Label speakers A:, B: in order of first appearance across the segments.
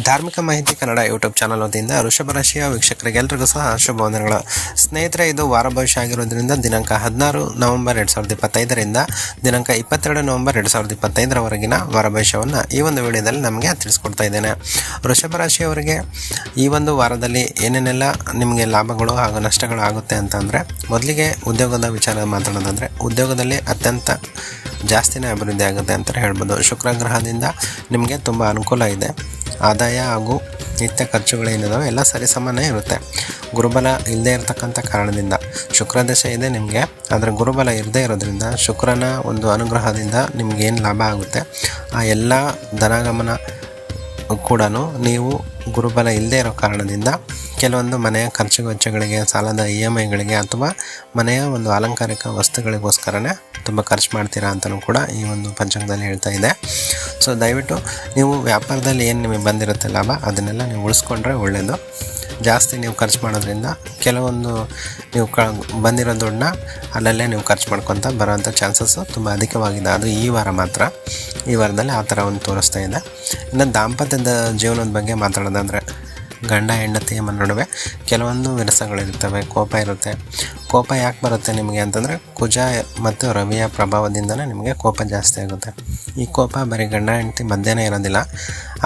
A: ಧಾರ್ಮಿಕ ಮಾಹಿತಿ Kannada YouTube channel ವತಿಯಿಂದ ವೃಷಭ ರಾಶಿಯ ವೀಕ್ಷಕರಿಗೆಲ್ಲರಿಗೂ ಸಹ ಶುಭವಂದನೆಗಳು. ಸ್ನೇಹಿತರೆ, ಇದು ವಾರ ಭವಿಷ್ಯ ಆಗಿರೋದ್ರಿಂದ ದಿನಾಂಕ 16 ನವೆಂಬರ್ 2025ರಿಂದ ದಿನಾಂಕ 22 ನವೆಂಬರ್ 2025ರವರೆಗಿನ ವಾರ ಭವಿಷ್ಯವನ್ನು ಈ ಒಂದು ವಿಡಿಯೋದಲ್ಲಿ ನಮಗೆ ತಿಳಿಸ್ಕೊಡ್ತಾ ಇದ್ದೇನೆ. ವೃಷಭ ರಾಶಿಯವರಿಗೆ ಈ ಒಂದು ವಾರದಲ್ಲಿ ಏನೇನೆಲ್ಲ ನಿಮಗೆ ಲಾಭಗಳು ಹಾಗೂ ನಷ್ಟಗಳು ಆಗುತ್ತೆ ಅಂತಂದರೆ, ಮೊದಲಿಗೆ ಉದ್ಯೋಗದ ವಿಚಾರ ಮಾತಾಡೋದಂದರೆ, ಉದ್ಯೋಗದಲ್ಲಿ ಅತ್ಯಂತ ಜಾಸ್ತಿನೇ ಅಭಿವೃದ್ಧಿ ಆಗುತ್ತೆ ಅಂತ ಹೇಳ್ಬೋದು. ಶುಕ್ರ ಗ್ರಹದಿಂದ ನಿಮಗೆ ತುಂಬ ಅನುಕೂಲ ಇದೆ. ಆದಾಯ ಹಾಗೂ ನಿತ್ಯ ಖರ್ಚುಗಳೇನಿದಾವೆ ಎಲ್ಲ ಸರಿಸಮಾನ ಇರುತ್ತೆ. ಗುರುಬಲ ಇಲ್ಲದೆ ಇರತಕ್ಕಂಥ ಕಾರಣದಿಂದ ಶುಕ್ರ ದಶೆ ಇದೆ ನಿಮಗೆ, ಆದರೆ ಗುರುಬಲ ಇರದೇ ಇರೋದ್ರಿಂದ ಶುಕ್ರನ ಒಂದು ಅನುಗ್ರಹದಿಂದ ನಿಮಗೇನು ಲಾಭ ಆಗುತ್ತೆ, ಆ ಎಲ್ಲ ಧನಾಗಮನ ಕೂಡ ನೀವು ಗುರುಬಲ ಇಲ್ಲದೇ ಇರೋ ಕಾರಣದಿಂದ ಕೆಲವೊಂದು ಮನೆಯ ಖರ್ಚು ವೆಚ್ಚಗಳಿಗೆ, ಸಾಲದ EMIಗಳಿಗೆ ಅಥವಾ ಮನೆಯ ಒಂದು ಅಲಂಕಾರಿಕ ವಸ್ತುಗಳಿಗೋಸ್ಕರನೇ ತುಂಬ ಖರ್ಚು ಮಾಡ್ತೀರಾ ಅಂತಲೂ ಕೂಡ ಈ ಒಂದು ಪಂಚಾಂಗದಲ್ಲಿ ಹೇಳ್ತಾ ಇದೆ. ಸೊ ದಯವಿಟ್ಟು ನೀವು ವ್ಯಾಪಾರದಲ್ಲಿ ಏನು ನಿಮಗೆ ಬಂದಿರುತ್ತೆ ಲಾಭ, ಅದನ್ನೆಲ್ಲ ನೀವು ಉಳಿಸ್ಕೊಂಡ್ರೆ ಒಳ್ಳೆಯದು. ಜಾಸ್ತಿ ನೀವು ಖರ್ಚು ಮಾಡೋದ್ರಿಂದ ಕೆಲವೊಂದು ನೀವು ಬಂದಿರೋ ದುಡ್ಡನ್ನ ಅಲ್ಲಲ್ಲೇ ನೀವು ಖರ್ಚು ಮಾಡ್ಕೊತ ಬರೋವಂಥ ಚಾನ್ಸಸ್ಸು ತುಂಬ ಅಧಿಕವಾಗಿದೆ. ಅದು ಈ ವಾರ ಮಾತ್ರ. ಈ ವಾರದಲ್ಲಿ ಆ ಥರ ಒಂದು ತೋರಿಸ್ತಾ ಇದೆ. ಇನ್ನು ದಾಂಪತ್ಯದ ಜೀವನದ ಬಗ್ಗೆ ಮಾತಾಡೋದಂದರೆ, ಗಂಡ ಹೆಂಡತಿಯ ನಡುವೆ ಕೆಲವೊಂದು ವಿರಸಗಳಿರ್ತವೆ, ಕೋಪ ಇರುತ್ತೆ. ಕೋಪ ಯಾಕೆ ಬರುತ್ತೆ ನಿಮಗೆ ಅಂತಂದರೆ, ಕುಜ ಮತ್ತು ರವಿಯ ಪ್ರಭಾವದಿಂದನೇ ನಿಮಗೆ ಕೋಪ ಜಾಸ್ತಿ ಆಗುತ್ತೆ. ಈ ಕೋಪ ಬರೀ ಗಂಡ ಹೆಂಡತಿ ಮಧ್ಯೆನೇ ಇರೋದಿಲ್ಲ,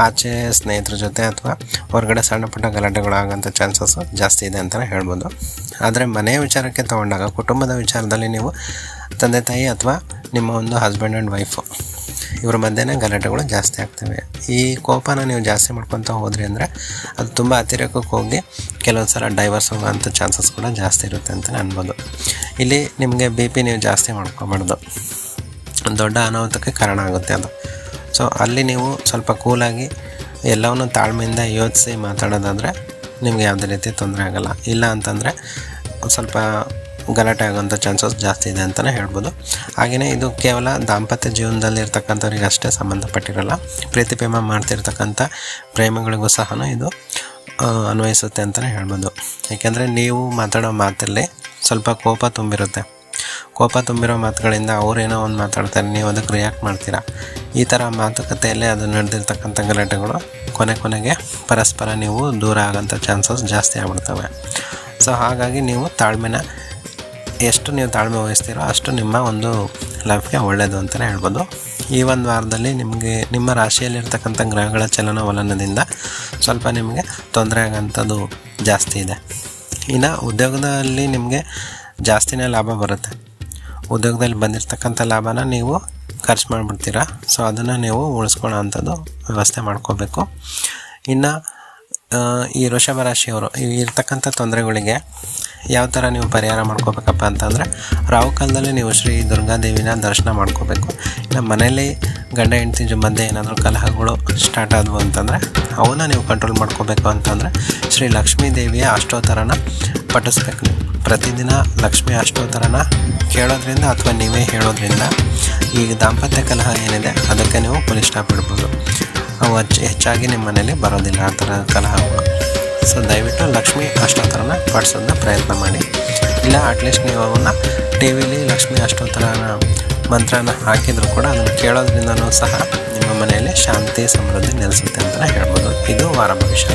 A: ಆಚೆ ಸ್ನೇಹಿತರ ಜೊತೆ ಅಥವಾ ಹೊರಗಡೆ ಸಣ್ಣ ಪುಟ್ಟ ಗಲಾಟೆಗಳು ಆಗೋಂಥ ಚಾನ್ಸಸ್ಸು ಜಾಸ್ತಿ ಇದೆ ಅಂತಲೇ ಹೇಳ್ಬೋದು. ಆದರೆ ಮನೆಯ ವಿಚಾರಕ್ಕೆ ತೊಗೊಂಡಾಗ, ಕುಟುಂಬದ ವಿಚಾರದಲ್ಲಿ ನೀವು ತಂದೆ ತಾಯಿ ಅಥವಾ ನಿಮ್ಮ ಒಂದು ಹಸ್ಬೆಂಡ್ ಆ್ಯಂಡ್ ವೈಫು ಇವ್ರ ಮಧ್ಯೆನೇ ಗಲಾಟೆಗಳು ಜಾಸ್ತಿ ಆಗ್ತವೆ. ಈ ಕೋಪನ ನೀವು ಜಾಸ್ತಿ ಮಾಡ್ಕೊತ ಹೋದ್ರಿ ಅಂದರೆ ಅದು ತುಂಬ ಅತಿರೇಕಕ್ಕೆ ಹೋಗಿ ಕೆಲವೊಂದು ಸಲ ಡೈವರ್ಸ್ ಹೋಗೋಂಥ ಚಾನ್ಸಸ್ ಕೂಡ ಜಾಸ್ತಿ ಇರುತ್ತೆ ಅಂತಲೇ ಅನ್ಬೋದು. ಇಲ್ಲಿ ನಿಮಗೆ BP ನೀವು ಜಾಸ್ತಿ ಮಾಡ್ಕೊಬಾರ್ದು, ದೊಡ್ಡ ಅನಾಹುತಕ್ಕೆ ಕಾರಣ ಆಗುತ್ತೆ ಅದು. ಸೊ ಅಲ್ಲಿ ನೀವು ಸ್ವಲ್ಪ ಕೂಲಾಗಿ ಎಲ್ಲವನ್ನೂ ತಾಳ್ಮೆಯಿಂದ ಯೋಚಿಸಿ ಮಾತಾಡೋದಾದರೆ ನಿಮಗೆ ಯಾವುದೇ ರೀತಿ ತೊಂದರೆ ಆಗೋಲ್ಲ. ಇಲ್ಲ ಅಂತಂದರೆ ಸ್ವಲ್ಪ ಗಲಾಟೆ ಆಗೋಂಥ ಚಾನ್ಸಸ್ ಜಾಸ್ತಿ ಇದೆ ಅಂತಲೇ ಹೇಳ್ಬೋದು. ಹಾಗೆಯೇ ಇದು ಕೇವಲ ದಾಂಪತ್ಯ ಜೀವನದಲ್ಲಿ ಇರ್ತಕ್ಕಂಥವ್ರಿಗೆ ಅಷ್ಟೇ ಸಂಬಂಧಪಟ್ಟಿರಲ್ಲ, ಪ್ರೀತಿ ಪ್ರೇಮ ಮಾಡ್ತಿರ್ತಕ್ಕಂಥ ಪ್ರೇಮಿಗಳಿಗೂ ಸಹ ಇದು ಅನ್ವಯಿಸುತ್ತೆ ಅಂತಲೇ ಹೇಳ್ಬೋದು. ಏಕೆಂದರೆ ನೀವು ಮಾತಾಡೋ ಮಾತಲ್ಲಿ ಸ್ವಲ್ಪ ಕೋಪ ತುಂಬಿರುತ್ತೆ. ಕೋಪ ತುಂಬಿರೋ ಮಾತುಗಳಿಂದ ಅವರೇನೋ ಒಂದು ಮಾತಾಡ್ತಾರೆ, ನೀವು ಅದಕ್ಕೆ ರಿಯಾಕ್ಟ್ ಮಾಡ್ತೀರಾ. ಈ ಥರ ಮಾತುಕತೆಯಲ್ಲೇ ಅದು ನಡೆದಿರ್ತಕ್ಕಂಥ ಗಲಾಟೆಗಳು ಕೊನೆಗೆ ಪರಸ್ಪರ ನೀವು ದೂರ ಆಗೋಂಥ ಚಾನ್ಸಸ್ ಜಾಸ್ತಿ ಆಗ್ಬಿಡ್ತವೆ. ಸೊ ಹಾಗಾಗಿ ನೀವು ತಾಳ್ಮೆನ ಎಷ್ಟು ನೀವು ತಾಳ್ಮೆ ವಹಿಸ್ತೀರೋ ಅಷ್ಟು ನಿಮ್ಮ ಒಂದು ಲೈಫ್ಗೆ ಒಳ್ಳೆಯದು ಅಂತಲೇ ಹೇಳ್ಬೋದು. ಈ ಒಂದು ವಾರದಲ್ಲಿ ನಿಮಗೆ ನಿಮ್ಮ ರಾಶಿಯಲ್ಲಿರ್ತಕ್ಕಂಥ ಗ್ರಹಗಳ ಚಲನವಲನದಿಂದ ಸ್ವಲ್ಪ ನಿಮಗೆ ತೊಂದರೆ ಆಗೋಂಥದ್ದು ಜಾಸ್ತಿ ಇದೆ. ಇನ್ನು ಉದ್ಯೋಗದಲ್ಲಿ ನಿಮಗೆ ಜಾಸ್ತಿನೇ ಲಾಭ ಬರುತ್ತೆ. ಉದ್ಯೋಗದಲ್ಲಿ ಬಂದಿರತಕ್ಕಂಥ ಲಾಭನ ನೀವು ಖರ್ಚು ಮಾಡಿಬಿಡ್ತೀರಾ. ಸೊ ಅದನ್ನು ನೀವು ಉಳಿಸ್ಕೊಳ್ಳೋ ಅಂಥದ್ದು ವ್ಯವಸ್ಥೆ ಮಾಡ್ಕೋಬೇಕು. ಇನ್ನು ಈ ವೃಷಭ ರಾಶಿಯವರು ಇರ್ತಕ್ಕಂಥ ತೊಂದರೆಗಳಿಗೆ ಯಾವ ಥರ ನೀವು ಪರಿಹಾರ ಮಾಡ್ಕೋಬೇಕಪ್ಪ ಅಂತಂದರೆ, ರಾಹುಕಾಲದಲ್ಲಿ ನೀವು ಶ್ರೀ ದುರ್ಗಾದೇವಿನ ದರ್ಶನ ಮಾಡ್ಕೋಬೇಕು. ಇನ್ನು ಮನೇಲಿ ಗಂಡ ಹೆಂಡತಿ ಮಧ್ಯೆ ಏನಾದರೂ ಕಲಹಗಳು ಸ್ಟಾರ್ಟ್ ಆದವು ಅಂತಂದರೆ ಅವನ್ನ ನೀವು ಕಂಟ್ರೋಲ್ ಮಾಡ್ಕೋಬೇಕು ಅಂತಂದರೆ ಶ್ರೀ ಲಕ್ಷ್ಮೀ ದೇವಿಯ ಅಷ್ಟೋತ್ತರನ ಪಠಿಸ್ಬೇಕು. ನೀವು ಪ್ರತಿದಿನ ಲಕ್ಷ್ಮಿ ಅಷ್ಟೋತ್ತರನ ಕೇಳೋದ್ರಿಂದ ಅಥವಾ ನೀವೇ ಹೇಳೋದ್ರಿಂದ ಈ ದಾಂಪತ್ಯ ಕಲಹ ಏನಿದೆ ಅದಕ್ಕೆ ನೀವು ಫುಲ್ ಸ್ಟಾಪ್ ಇಡ್ಬೋದು. ಅವು ಹೆಚ್ಚಾಗಿ ನಿಮ್ಮ ಮನೇಲಿ ಬರೋದಿಲ್ಲ ಆ ಥರ ಕಲಹಗಳು. ಸೊ ದಯವಿಟ್ಟು ಲಕ್ಷ್ಮಿ ಅಷ್ಟೋತ್ತರನ ಪಾಡಿಸೋದನ್ನ ಪ್ರಯತ್ನ ಮಾಡಿ. ಇಲ್ಲ ಅಟ್ಲೀಸ್ಟ್ ನೀವು ಅವನ್ನ TVಲಿ ಲಕ್ಷ್ಮಿ ಅಷ್ಟೋತ್ತರನ ಮಂತ್ರನ ಹಾಕಿದರೂ ಕೂಡ ಅದನ್ನು ಕೇಳೋದ್ರಿಂದನೂ ಸಹ ನಿಮ್ಮ ಮನೆಯಲ್ಲಿ ಶಾಂತಿ ಸಮೃದ್ಧಿ ನೆಲೆಸುತ್ತೆ ಅಂತಲೇ ಹೇಳ್ಬೋದು. ಇದು ವಾರ ಭವಿಷ್ಯ.